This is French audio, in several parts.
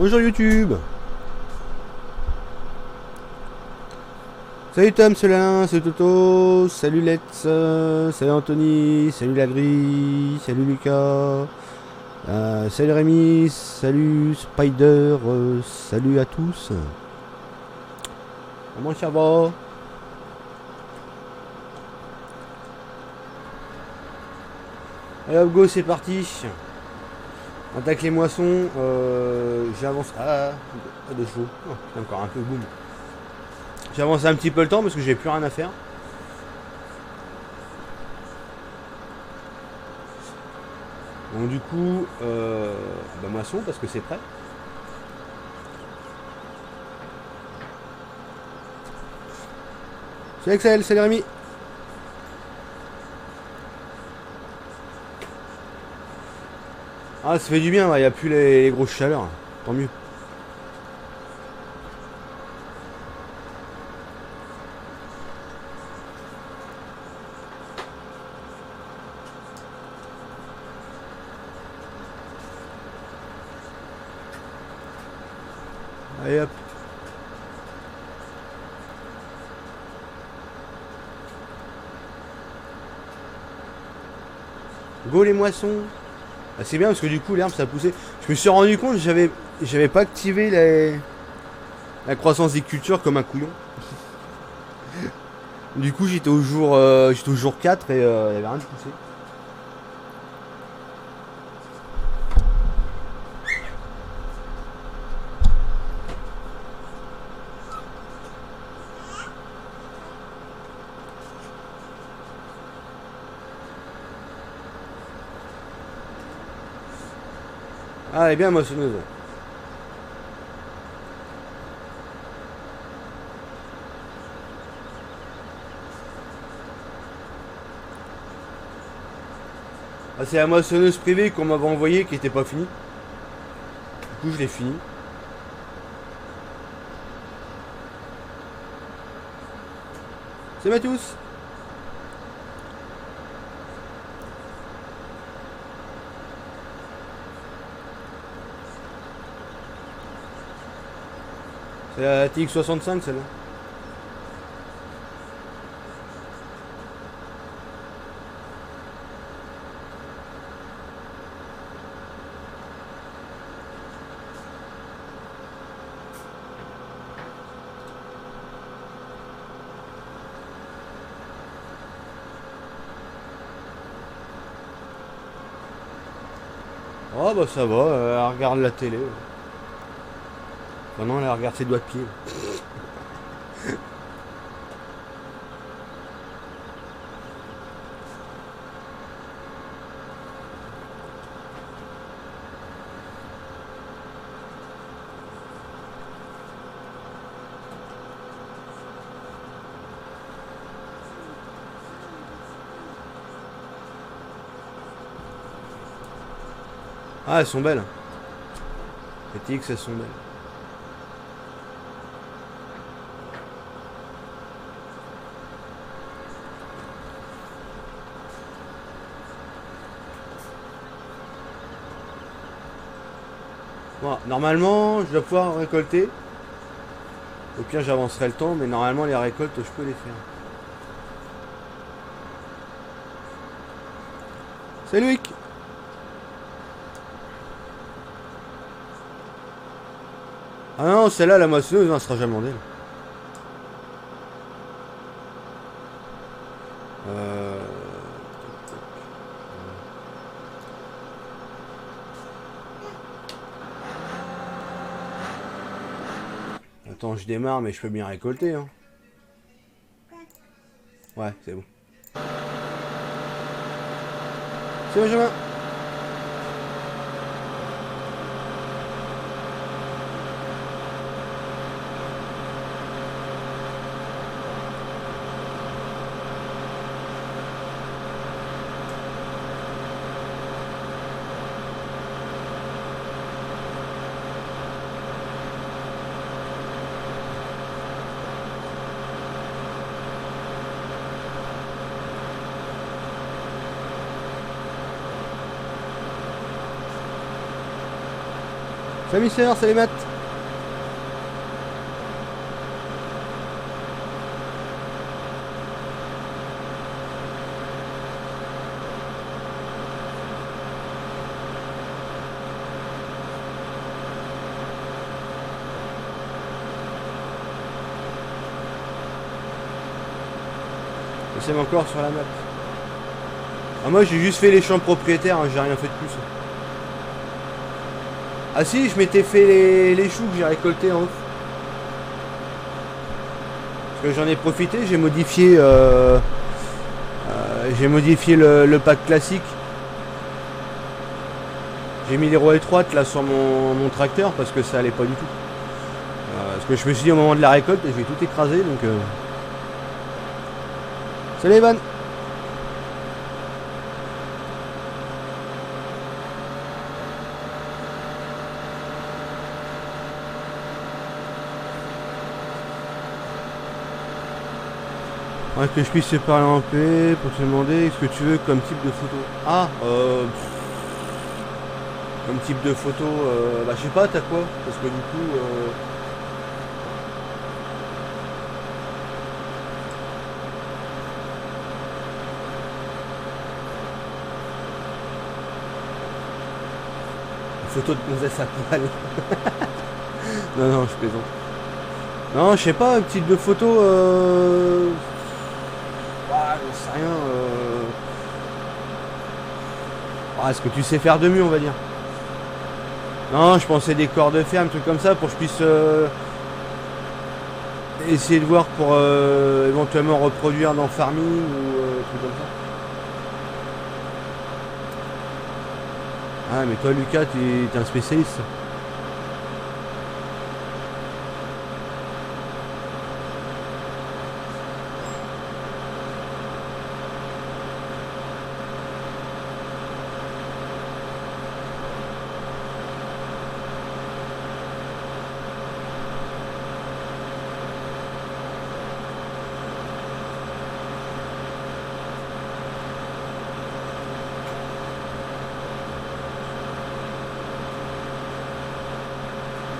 Bonjour YouTube. Salut Tom, salut Alain, salut Toto, salut Let's, salut Anthony, salut Lagri, salut Lucas, salut Rémi, salut Spider, salut à tous. Comment ça va? Allez hop go, c'est parti. On attaque les moissons, j'avance... Ah, deux chevaux, oh, encore un peu, boum. J'ai avancé un petit peu le temps parce que j'ai plus rien à faire. Donc du coup, bah moisson parce que c'est prêt. C'est Excel, c'est Rémi. Ah, ça fait du bien, il n'y a plus les grosses chaleurs. Tant mieux. Allez hop. Go les moissons. Ah, c'est bien parce que du coup l'herbe ça poussait. Je me suis rendu compte que j'avais pas activé la croissance des cultures comme un couillon. Du coup j'étais au jour 4 et il y avait rien de poussé. Ah, elle est bien moissonneuse. Ah, c'est la moissonneuse privée qu'on m'avait envoyée qui était pas finie. Du coup je l'ai fini. C'est Mathius. C'est la TX65 celle-là. Oh bah ça va, elle regarde la télé. Enfin non, elle regarde ses doigts de pied. Ah, elles sont belles. Les TX, elles sont belles. Bon, normalement, je dois pouvoir récolter. Au pire, j'avancerai le temps, mais normalement, les récoltes, je peux les faire. Salut Loïc. Ah non, celle-là, la moissonneuse, elle sera jamais en elle. Attends, je démarre, mais je peux bien récolter. Hein. Ouais, c'est bon. C'est Benjamin. Salut sœur, salut Matt. C'est encore sur la map. Ah, moi j'ai juste fait les champs propriétaires, hein, j'ai rien fait de plus. Ah si, je m'étais fait les choux que j'ai récoltés en off. Parce que j'en ai profité, j'ai modifié le pack classique. J'ai mis les roues étroites là sur mon tracteur parce que ça allait pas du tout. Parce que je me suis dit au moment de la récolte, je vais tout écraser donc. Salut Evan. Ouais, que je puisse te parler en paix pour te demander ce que tu veux comme type de photo. Ah, comme type de photo, bah je sais pas, t'as quoi? Parce que du coup, photo de gonzesse à poil. Non, non, je plaisante. Non, je sais pas, un type de photo. Ah, j'en sais rien. Ah, ce que tu sais faire de mieux, on va dire. Non, je pensais des corps de ferme, trucs comme ça, pour que je puisse essayer de voir pour éventuellement reproduire dans Farming ou trucs comme ça. Ah, mais toi, Lucas, t'es un spécialiste.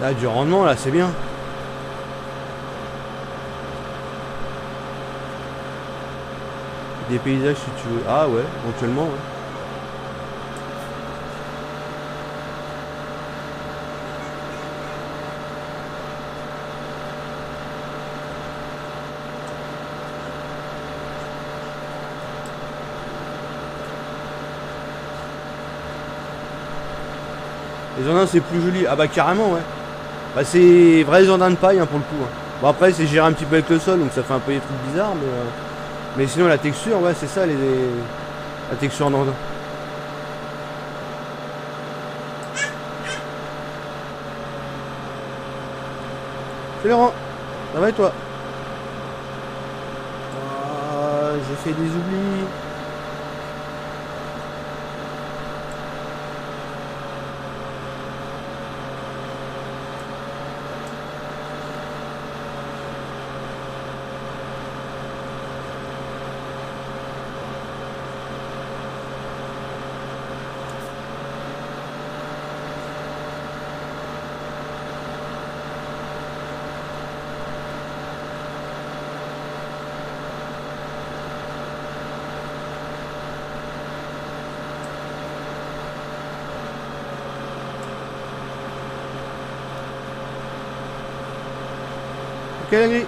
Là, du rendement, là, c'est bien. Des paysages, si tu veux. Ah ouais, éventuellement, ouais. Les andins, c'est plus joli. Ah bah carrément, ouais. Bah c'est vrai andins de paille, hein, pour le coup. Hein. Bon, après, c'est géré un petit peu avec le sol, donc ça fait un peu des trucs bizarres, mais sinon, la texture, ouais, c'est ça, la texture en andin. C'est Laurent, ça va et toi? Ah, j'ai fait des oublis. Ok, la nuit.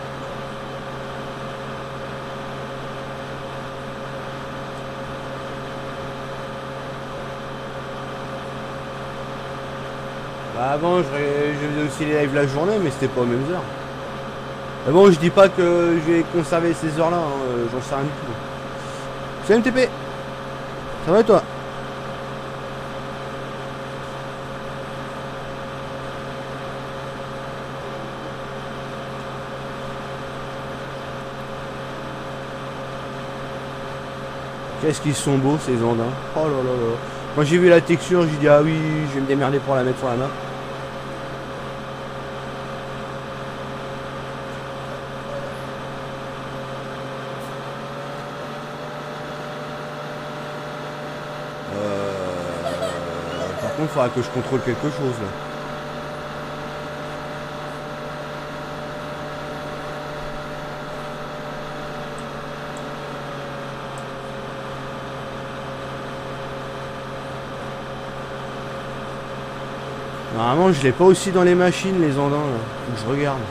Bah avant, je faisais aussi les lives la journée, mais c'était pas aux mêmes heures. Mais bon, je dis pas que je vais conserver ces heures-là, hein, j'en sais rien du tout. C'est MTP. Ça va et toi? Qu'est-ce qu'ils sont beaux ces andins. Oh là là là. Quand j'ai vu la texture, j'ai dit ah oui, je vais me démerder pour la mettre sur la map. Par contre, il faudra que je contrôle quelque chose là. Normalement, je l'ai pas aussi dans les machines, les andins, là. Faut que je regarde.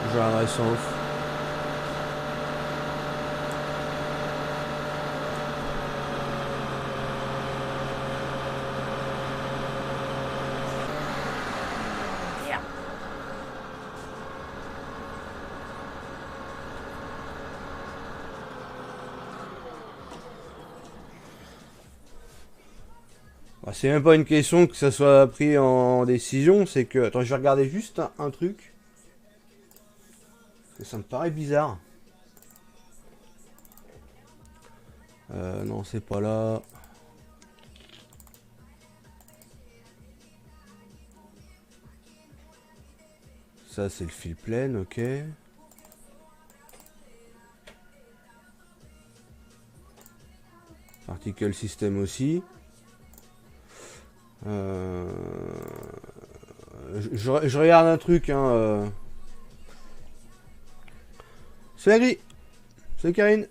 Je regarderai ça en off. Bah, c'est même pas une question que ça soit pris en décision, c'est que... Attends, je vais regarder juste un truc. Parce que ça me paraît bizarre. Non, c'est pas là. Ça, c'est le fil plein, ok. Particle system aussi. Je regarde un truc, hein. C'est la grille. C'est Karine.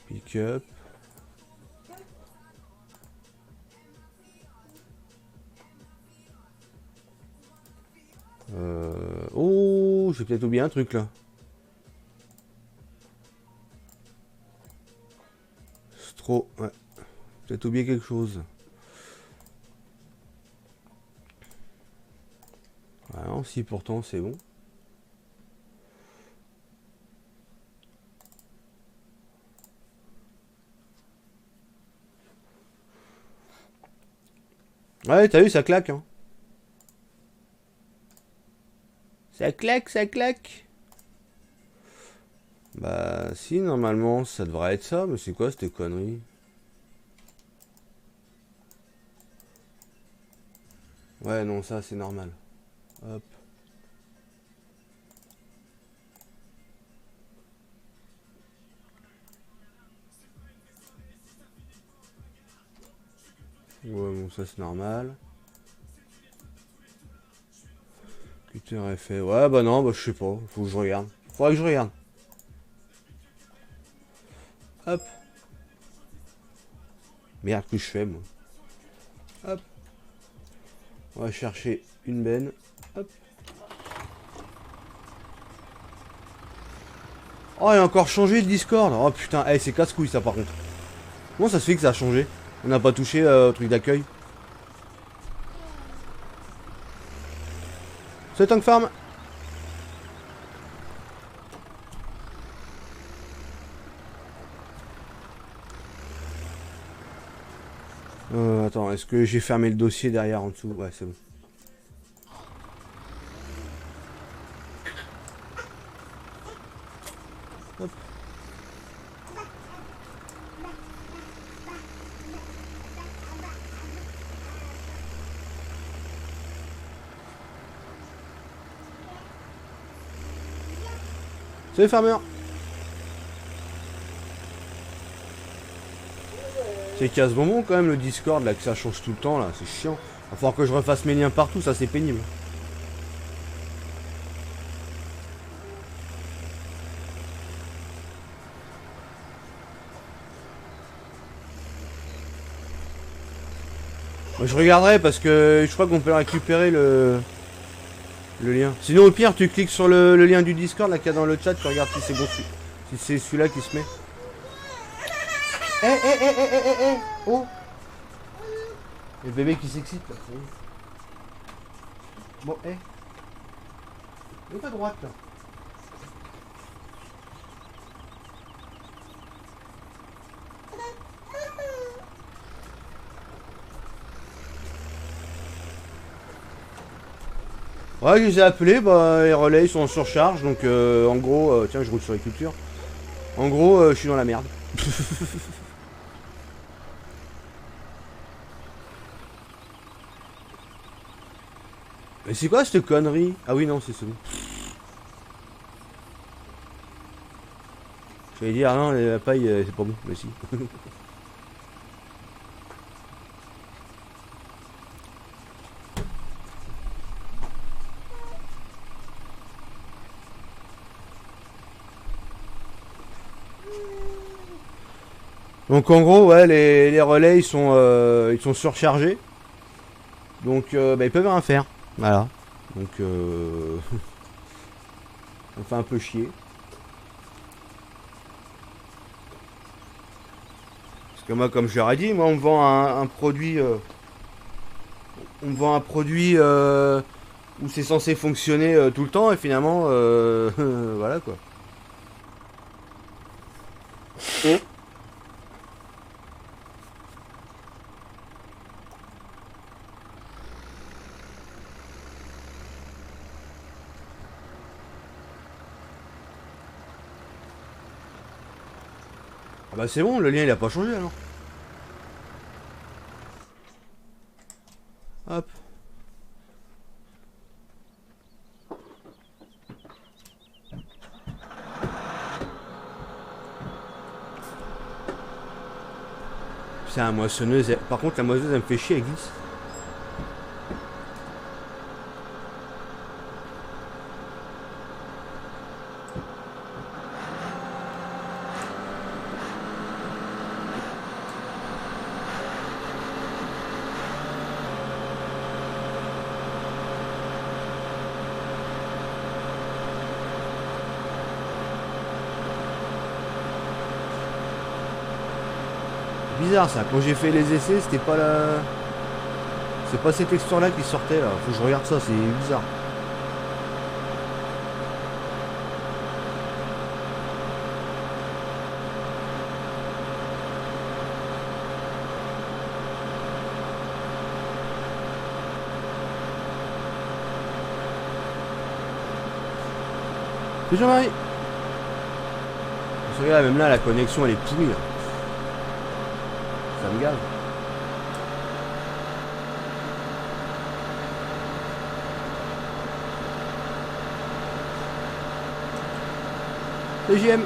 Pick up. Oh, j'ai peut-être oublié un truc là. Stro, ouais. Peut-être oublié quelque chose. Ah non, si pourtant c'est bon. Ouais, t'as vu, ça claque, hein. Ça claque, ça claque. Bah si, normalement, ça devrait être ça, mais c'est quoi cette connerie? Ouais, non, ça c'est normal. Hop. Ouais, bon, ça c'est normal. Cutter effet. Ouais, bah non, bah je sais pas. Faut que je regarde. Faudrait que je regarde. Hop. Merde, que je fais, moi. Hop. On va chercher une benne. Hop. Oh, il a encore changé le Discord. Oh putain, hey, c'est casse-couille ça par contre. Comment ça se fait que ça a changé? On n'a pas touché au truc d'accueil. C'est Tank Farm. Attends, est-ce que j'ai fermé le dossier derrière en dessous? Ouais, c'est bon. Hop. Salut farmer. C'est qu'à ce moment quand même le Discord là que ça change tout le temps là, c'est chiant. Il va falloir que je refasse mes liens partout, ça c'est pénible. Moi, je regarderai parce que je crois qu'on peut récupérer le lien. Sinon au pire tu cliques sur le lien du Discord là qu'il y a dans le chat, tu regardes si c'est bon, si c'est celui-là qui se met. Oh. Le bébé qui s'excite là. Bon, mets à droite là. Ouais, je les ai appelés, bah les relais ils sont en surcharge, donc en gros, tiens je roule sur les cultures. En gros, je suis dans la merde. Mais c'est quoi cette connerie? Ah oui, non, c'est celui. Je vais dire, non, la paille, c'est pas bon, mais si. Donc en gros, ouais, les relais ils sont surchargés. Donc bah, ils peuvent rien faire. Voilà. Donc on fait un peu chier. Parce que moi, comme je leur ai dit, moi on me vend un produit. On me vend un produit où c'est censé fonctionner tout le temps et finalement voilà quoi. Ah bah c'est bon, le lien il a pas changé alors. Hop. C'est un moissonneuse. Par contre la moissonneuse elle me fait chier, elle glisse. Bizarre ça, quand j'ai fait les essais, c'était pas la. C'est pas cette texture là qui sortait là. Faut que je regarde ça, c'est bizarre. C'est Jean-Marie. Regarde, même là la connexion elle est pourrie là. Ça me gave. TGM.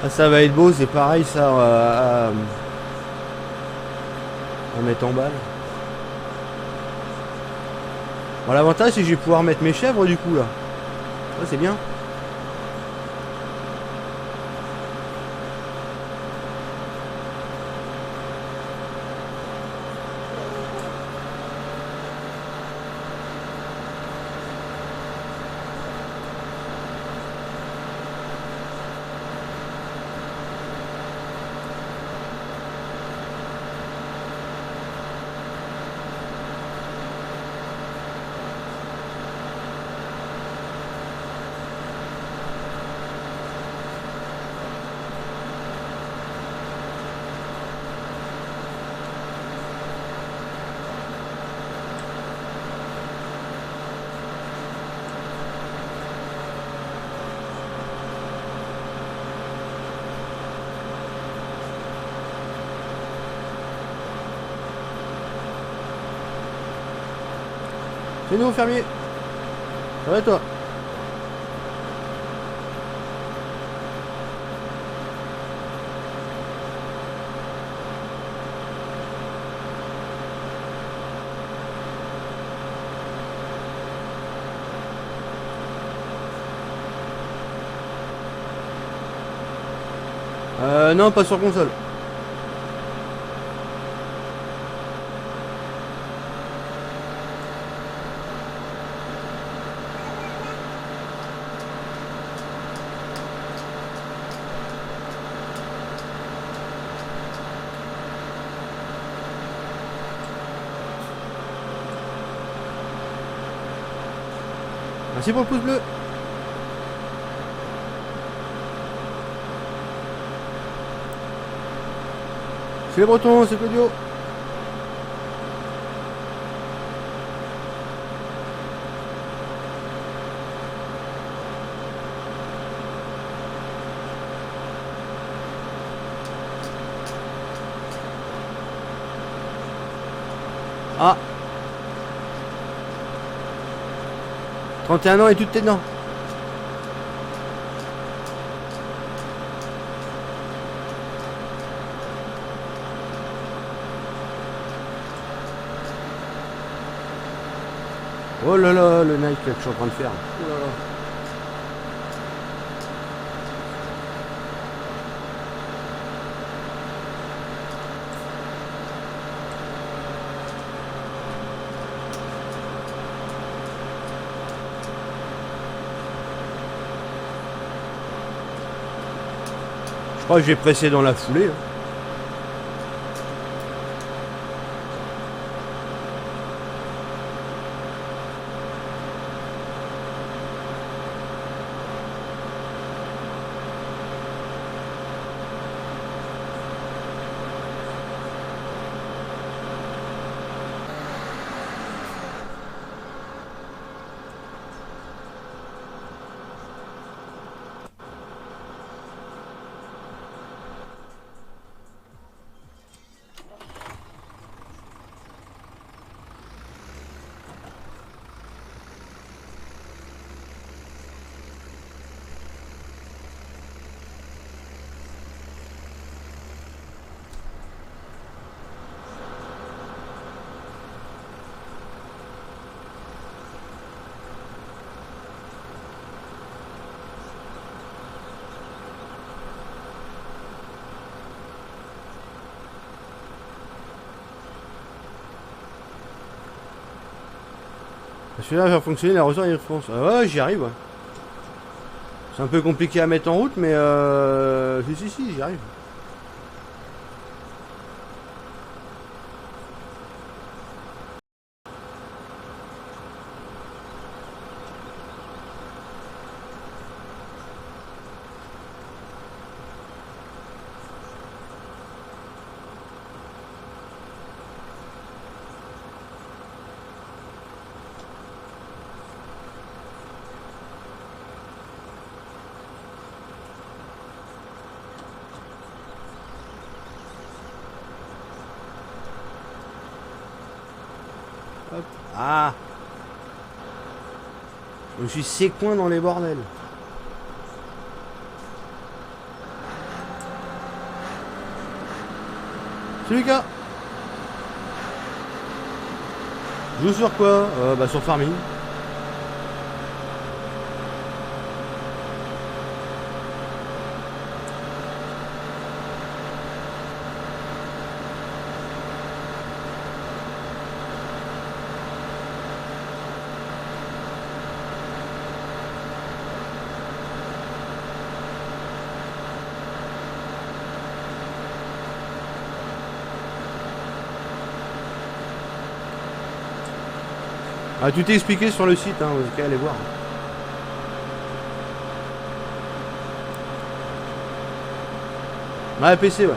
Ah, ça va être beau, c'est pareil ça à mettre en balle. Bon, l'avantage c'est que je vais pouvoir mettre mes chèvres du coup là. Ça c'est bien. C'est nous, fermier. Ça va toi? Non, pas sur console. Merci pour le pouce bleu. C'est les Bretons, c'est Claudio. Ah, 31 ans et toutes tes dents. Oh là là, le Nike que je suis en train de faire. Oh là là. Je crois que je vais presser dans la foulée. Hein. Celui-là va faire fonctionner la ressort et France. Ah ouais, j'y arrive. Ouais. C'est un peu compliqué à mettre en route, mais si, j'y arrive. Hop. Ah, je me suis sécoin dans les bordels. C'est Lucas. Joue sur quoi? Bah sur Farming. Ah, tout est expliqué sur le site, hein, vous pouvez aller voir. Ouais, PC, ouais.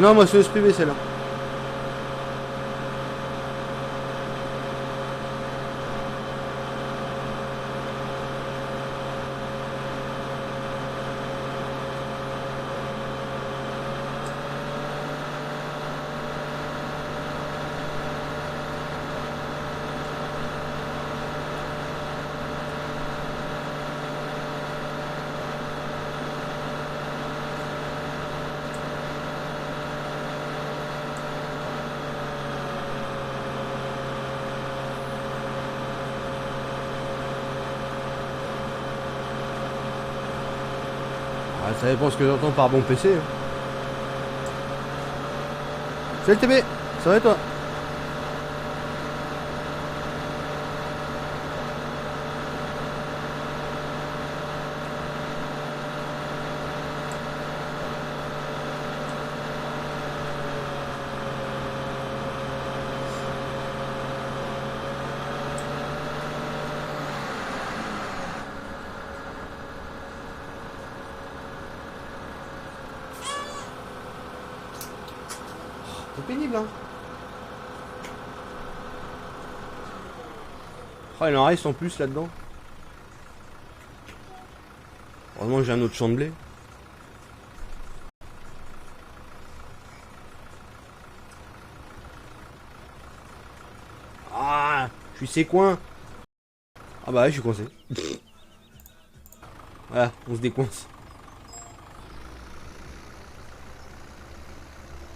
Non, moi c'est le privé celle-là. Ah, ça dépend ce que j'entends par bon PC. Hein. Salut TB, ça va et toi? C'est pénible, hein. Oh, il en reste en plus là-dedans. Heureusement que j'ai un autre champ de blé. Ah, je suis ses coins. Ah bah ouais, je suis coincé. Voilà, on se décoince.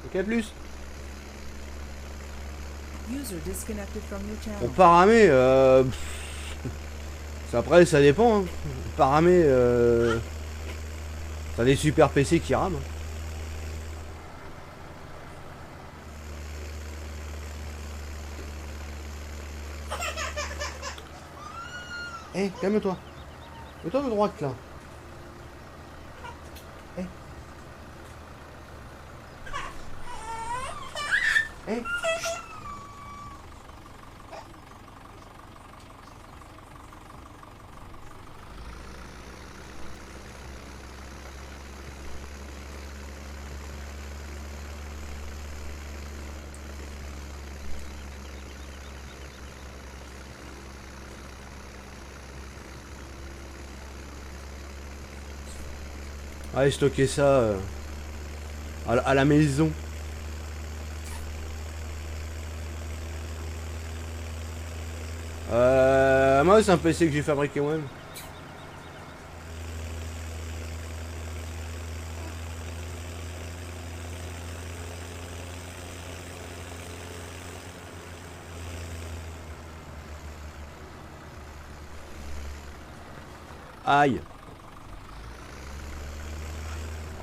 Ok, plus. Pour paramer, après ça dépend. Hein. Paramer, t'as des super PC qui rament. Eh, calme-toi. Mets-toi de droite là. Eh. Eh. Allez, stocker ça à la maison. Moi, c'est un PC que j'ai fabriqué moi-même. Aïe.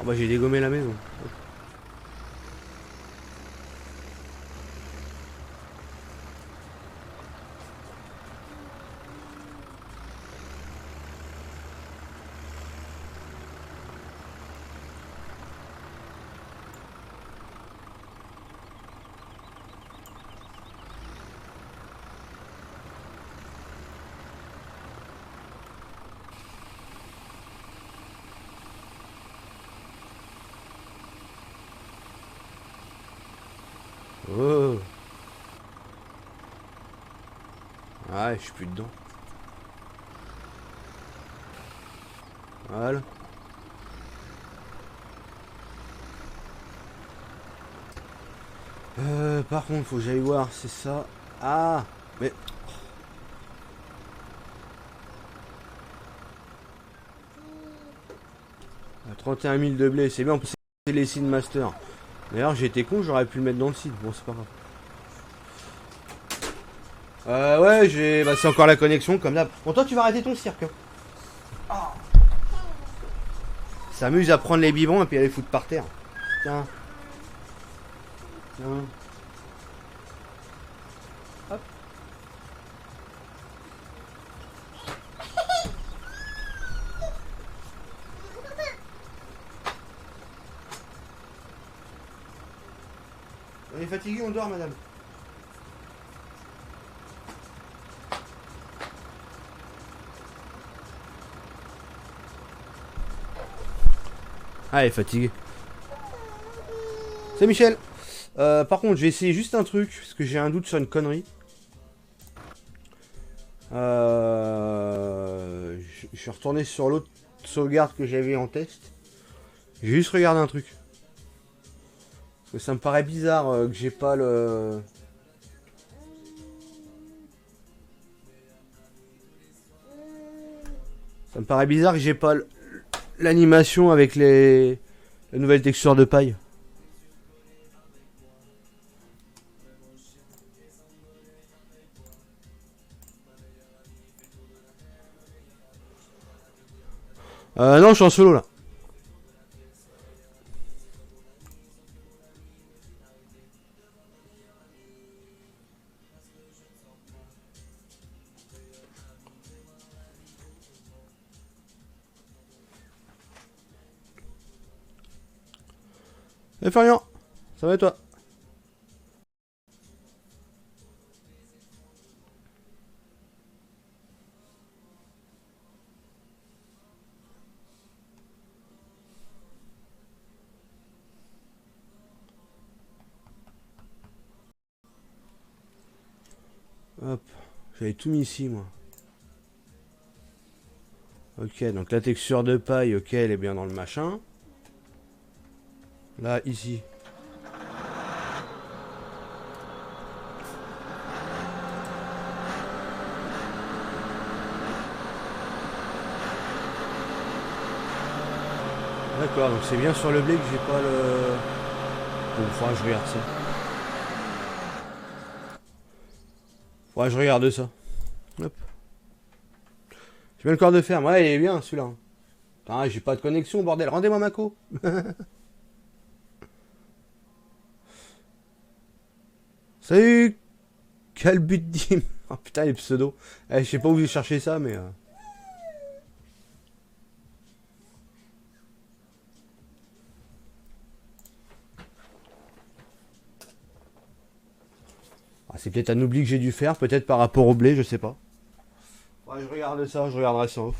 Oh bah j'ai dégommé la maison. Oh. Ouais, je suis plus dedans. Voilà. Par contre, faut que j'aille voir, c'est ça. Ah, mais 31 000 de blé, c'est bien, on peut c'est les seed master. D'ailleurs, j'ai été con, j'aurais pu le mettre dans le seed. Bon, c'est pas grave. Ouais, bah, c'est encore la connexion, comme d'hab. Bon, toi, tu vas arrêter ton cirque. Hein. S'amuse à prendre les bidons et puis à les foutre par terre. Tiens. Tiens. Hop. On est fatigué, on dort, madame. Ah, elle est fatiguée. C'est Michel. Par contre, je vais essayer juste un truc, parce que j'ai un doute sur une connerie. Je suis retourné sur l'autre sauvegarde que j'avais en test. J'ai juste regardé un truc. Parce que ça me paraît bizarre que j'ai pas le... Ça me paraît bizarre que j'ai pas l'animation avec la nouvelle texture de paille. Non, je suis en solo là. Salut Florian, ça va et toi? Hop, j'avais tout mis ici moi. Ok, donc la texture de paille, ok, elle est bien dans le machin. Là, ici. D'accord, donc c'est bien sur le blé que j'ai pas le... Bon, faudra que je regarde ça. Faudra que je regarde ça. Hop. J'ai bien le corps de ferme. Ouais, il est bien celui-là. Putain, j'ai pas de connexion, bordel. Rendez-moi Mako. Salut Calbudim. Oh putain, les pseudos. Je sais pas où j'ai cherché ça, mais... Ah, c'est peut-être un oubli que j'ai dû faire, peut-être par rapport au blé, je sais pas. Ouais, je regarde ça, je regarderai ça off.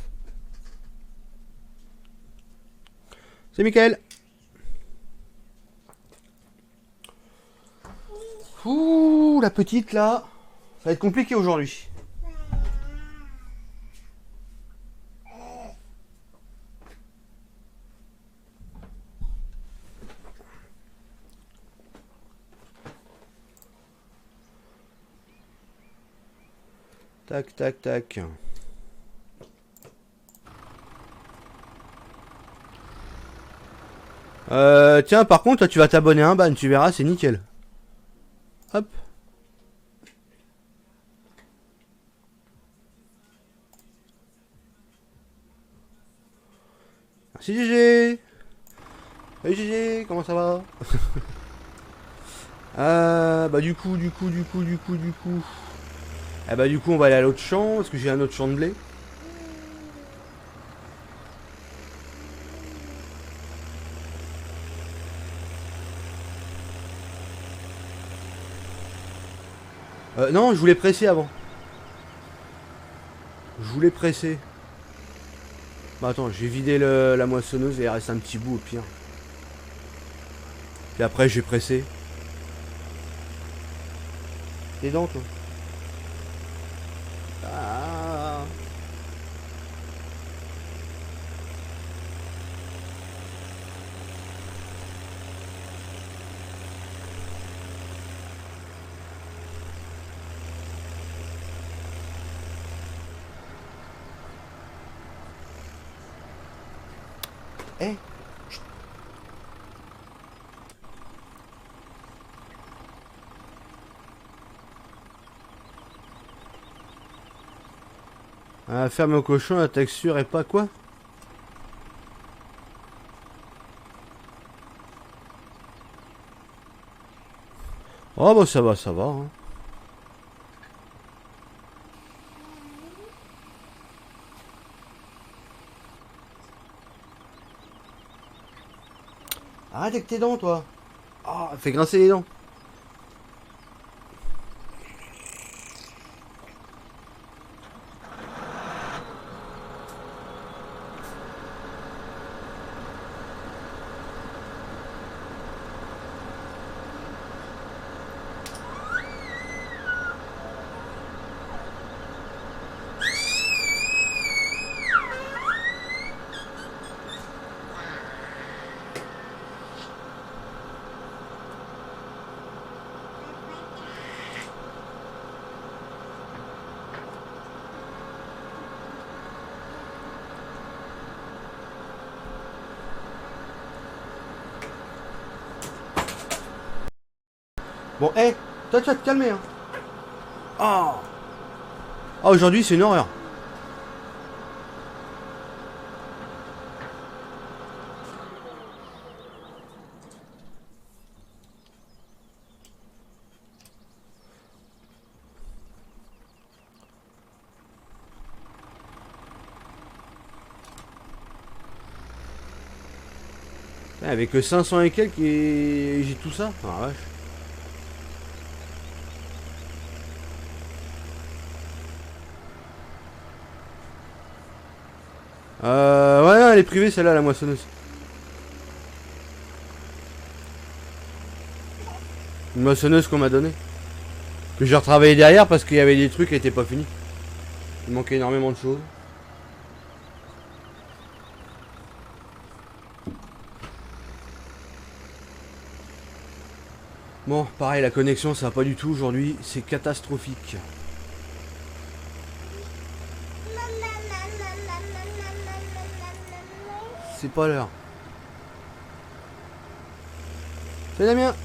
C'est Mickaël. Ouh, la petite là. Ça va être compliqué aujourd'hui. Tac, tac, tac. Tiens, par contre, toi, tu vas t'abonner à un ban, tu verras, c'est nickel. Hop. Merci GG. Salut GG, comment ça va? Bah du coup. Ah bah du coup, on va aller à l'autre champ, parce que j'ai un autre champ de blé. Non, je voulais presser avant. Je voulais presser. Bah attends, j'ai vidé la moissonneuse et il reste un petit bout au pire. Puis après, j'ai pressé. Tes dents, toi. Ah. Eh. Ferme au cochon, la texture est pas quoi? Oh bah ça va. Hein. Arrête avec tes dents, toi. Oh, fais grincer les dents. Bon, hé, toi tu vas te calmer, hein. Oh. Ah, aujourd'hui c'est une horreur. Putain, avec 500 et quelques et j'ai tout ça. Ah vache. Ouais, elle est privée celle-là, la moissonneuse. Une moissonneuse qu'on m'a donnée. Que j'ai retravaillé derrière parce qu'il y avait des trucs qui n'étaient pas finis. Il manquait énormément de choses. Bon, pareil, la connexion, ça va pas du tout aujourd'hui. C'est catastrophique. C'est pas l'heure. C'est Damien.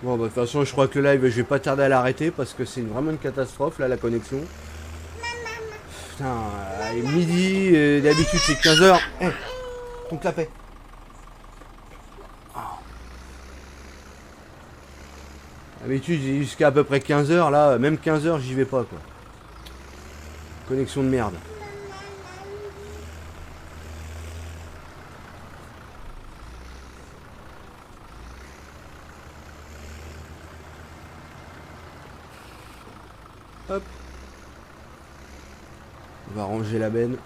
Bon, bah, de toute façon, je crois que le live, je vais pas tarder à l'arrêter parce que c'est vraiment une catastrophe, là, la connexion. Putain, il est midi, d'habitude c'est 15h. Eh, ton clapet. D'habitude, jusqu'à à peu près 15h, là, même 15h, j'y vais pas, quoi. Connexion de merde. Hop. On va ranger la benne.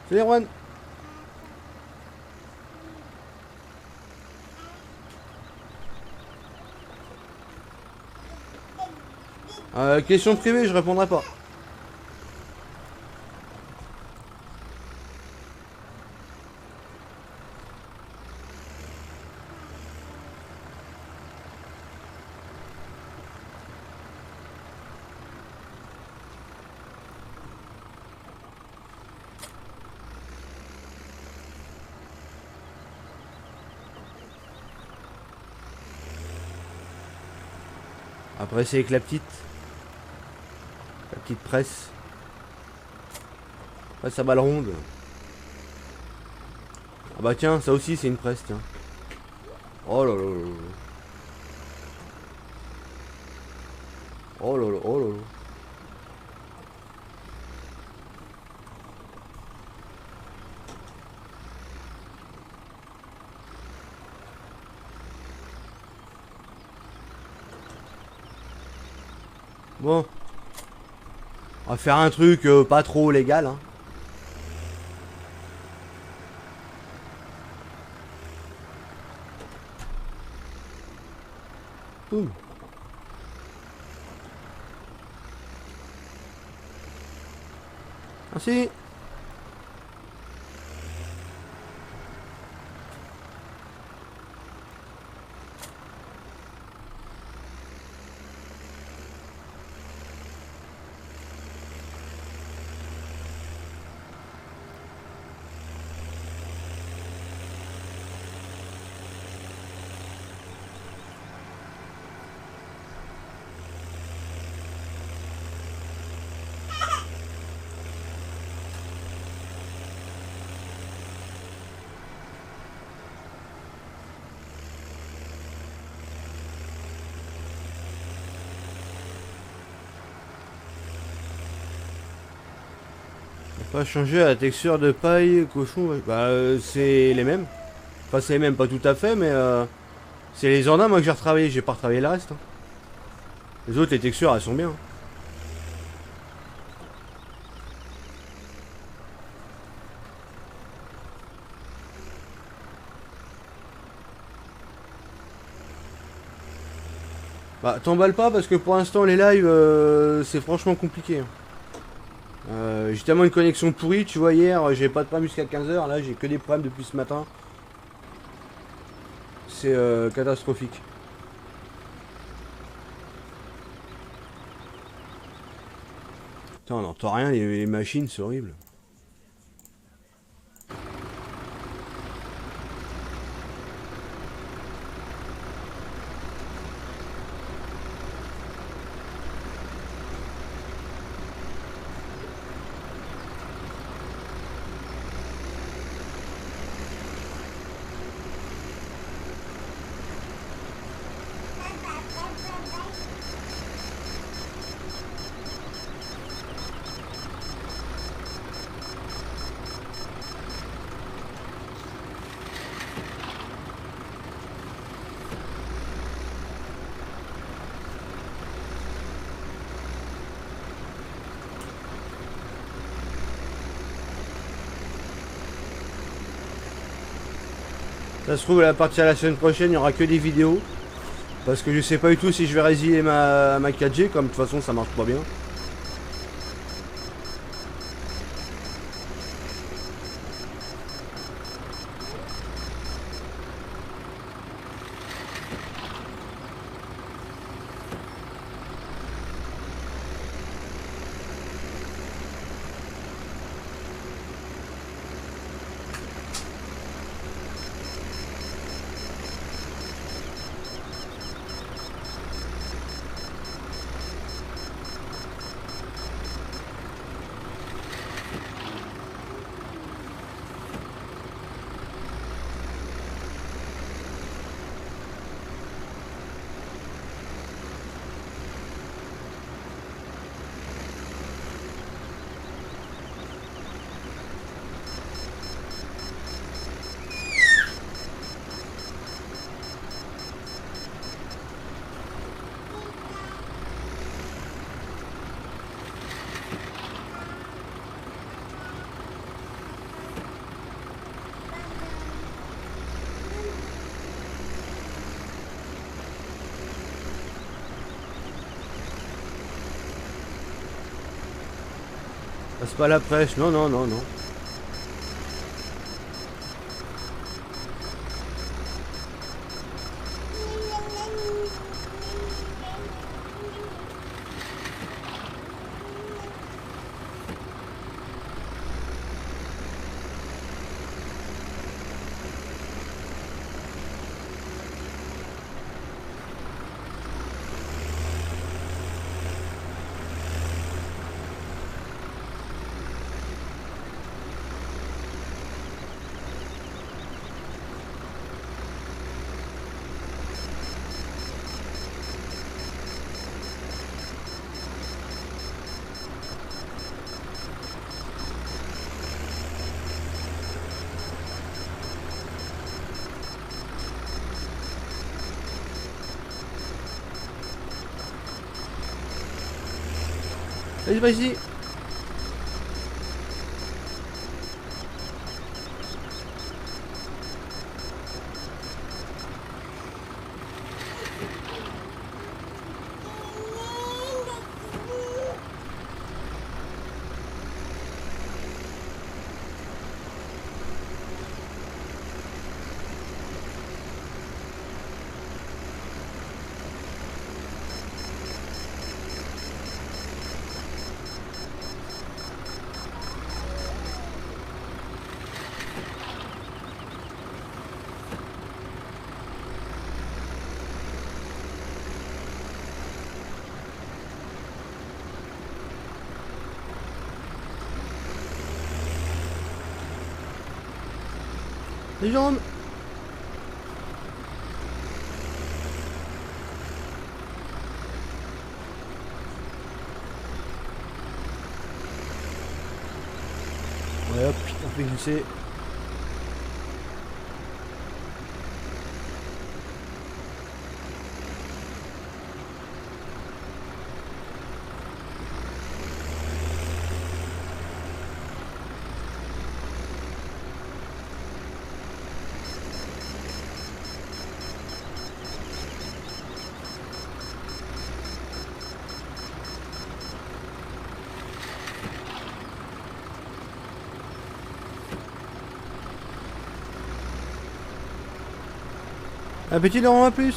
Salut Erwan. Question privée, je répondrai pas. Après c'est avec la petite presse. Après ça balle ronde. Ah bah tiens, ça aussi c'est une presse, tiens. Oh là là là là. Oh là là, oh là là. Bon. On va faire un truc pas trop légal, hein. Ouh. Merci. Pas changer la texture de paille, cochon, ouais. Bah c'est les mêmes. Enfin c'est les mêmes, pas tout à fait, mais c'est les andins moi que j'ai retravaillé, j'ai pas retravaillé le reste, hein. Les autres les textures elles sont bien. Bah t'emballes pas parce que pour l'instant les lives c'est franchement compliqué, hein. J'ai tellement une connexion pourrie, tu vois hier j'ai pas de problème jusqu'à 15h, là j'ai que des problèmes depuis ce matin. C'est catastrophique. Putain on n'entend rien, les machines c'est horrible. Ça se trouve, à partir de la semaine prochaine, il n'y aura que des vidéos. Parce que je sais pas du tout si je vais résilier ma 4G, comme de toute façon ça marche pas bien. Passe pas la prêche, non, non, non, non. Vas-y, vas-y. Les jambes. Ouais, hop, on fait glisser. Un petit rond en plus.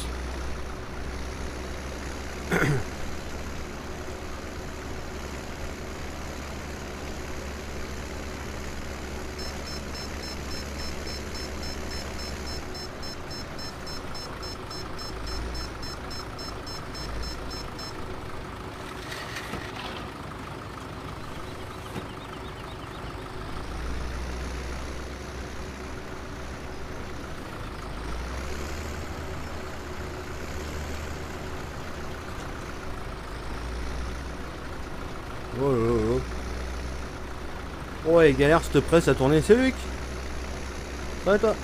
Oh là là là. Oh, il galère cette presse à tourner. C'est Luc. Ça va toi?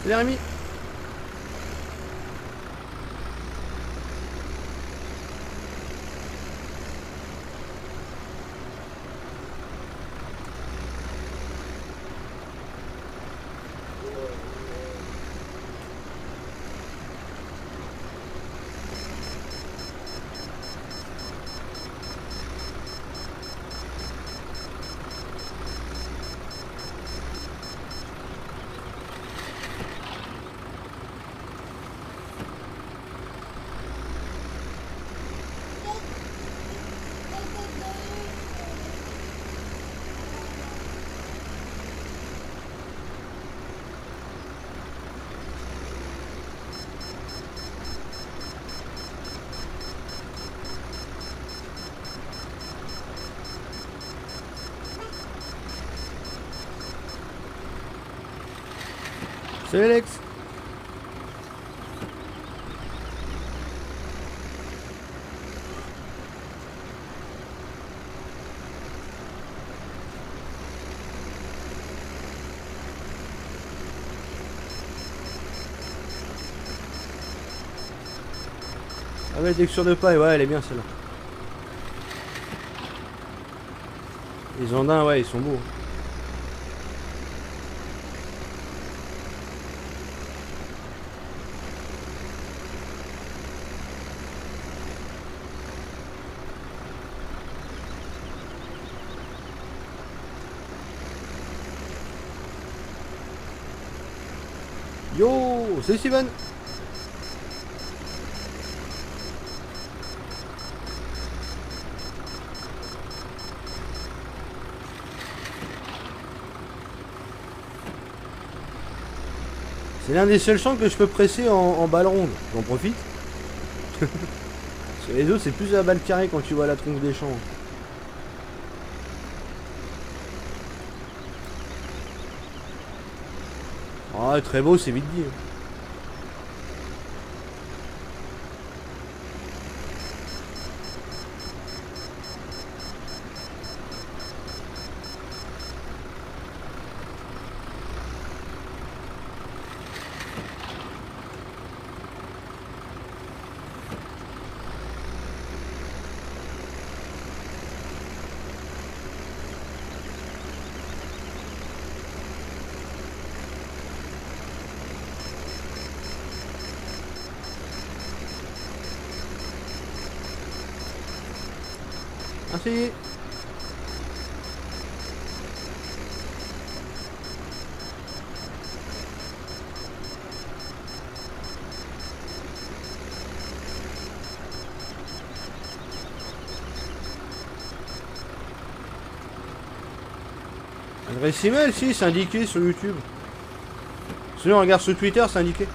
Salut Rémi. Salut Alex. Ah ouais, texture de paille, ouais, elle est bien celle-là. Les andins, ouais, ils sont beaux. Yo, salut Steven. C'est l'un des seuls champs que je peux presser en balle ronde. J'en profite. Sur les autres, c'est plus à la balle carrée quand tu vois la tronche des champs. Ah, très beau, c'est vite dit. Merci. Adresse email, si, c'est indiqué sur YouTube. Sinon, regarde sur Twitter, c'est indiqué.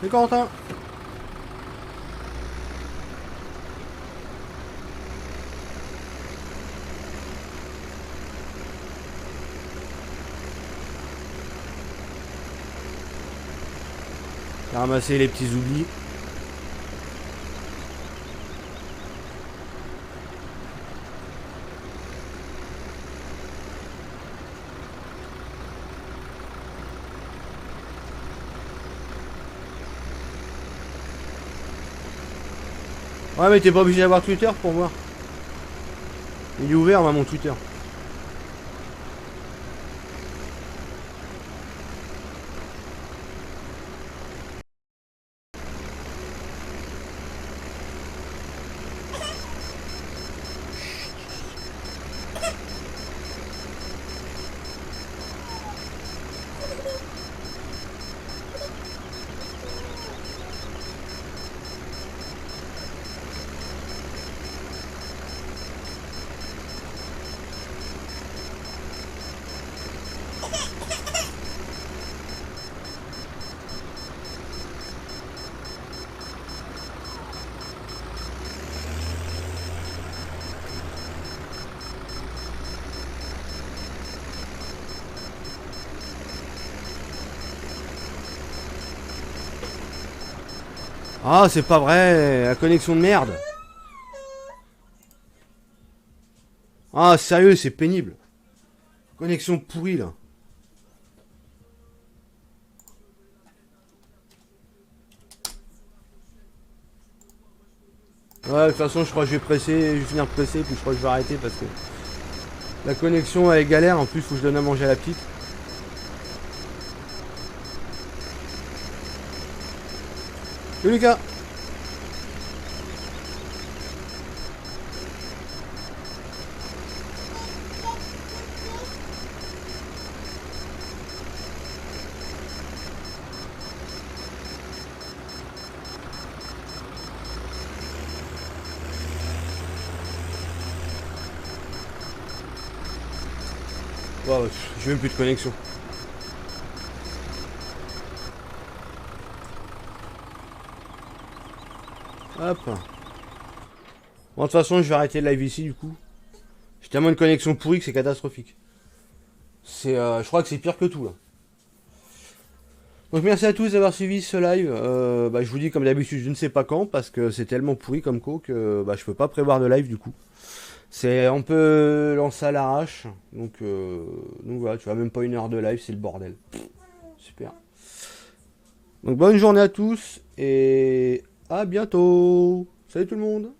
C'est Quentin. J'ai ramassé les petits oublis. Ouais, mais t'es pas obligé d'avoir Twitter pour voir. Il est ouvert, moi, mon Twitter. Ah, c'est pas vrai, la connexion de merde. Ah, sérieux, c'est pénible. Connexion pourrie, là. Ouais, de toute façon, je crois que je vais presser, je vais finir de presser, puis je crois que je vais arrêter parce que la connexion, elle est galère. En plus, faut que je donne à manger à la petite. Salut, Lucas. Oh, j'ai même plus de connexion. Hop. Bon, de toute façon, je vais arrêter le live ici, du coup. J'ai tellement une connexion pourrie que c'est catastrophique. Je crois que c'est pire que tout, là. Donc merci à tous d'avoir suivi ce live. Je vous dis comme d'habitude, je ne sais pas quand, parce que c'est tellement pourri comme co que je peux pas prévoir de live du coup. C'est on peut lancer à l'arrache. Donc voilà, tu vois, même pas une heure de live, c'est le bordel. Super. Donc bonne journée à tous et à bientôt. Salut tout le monde.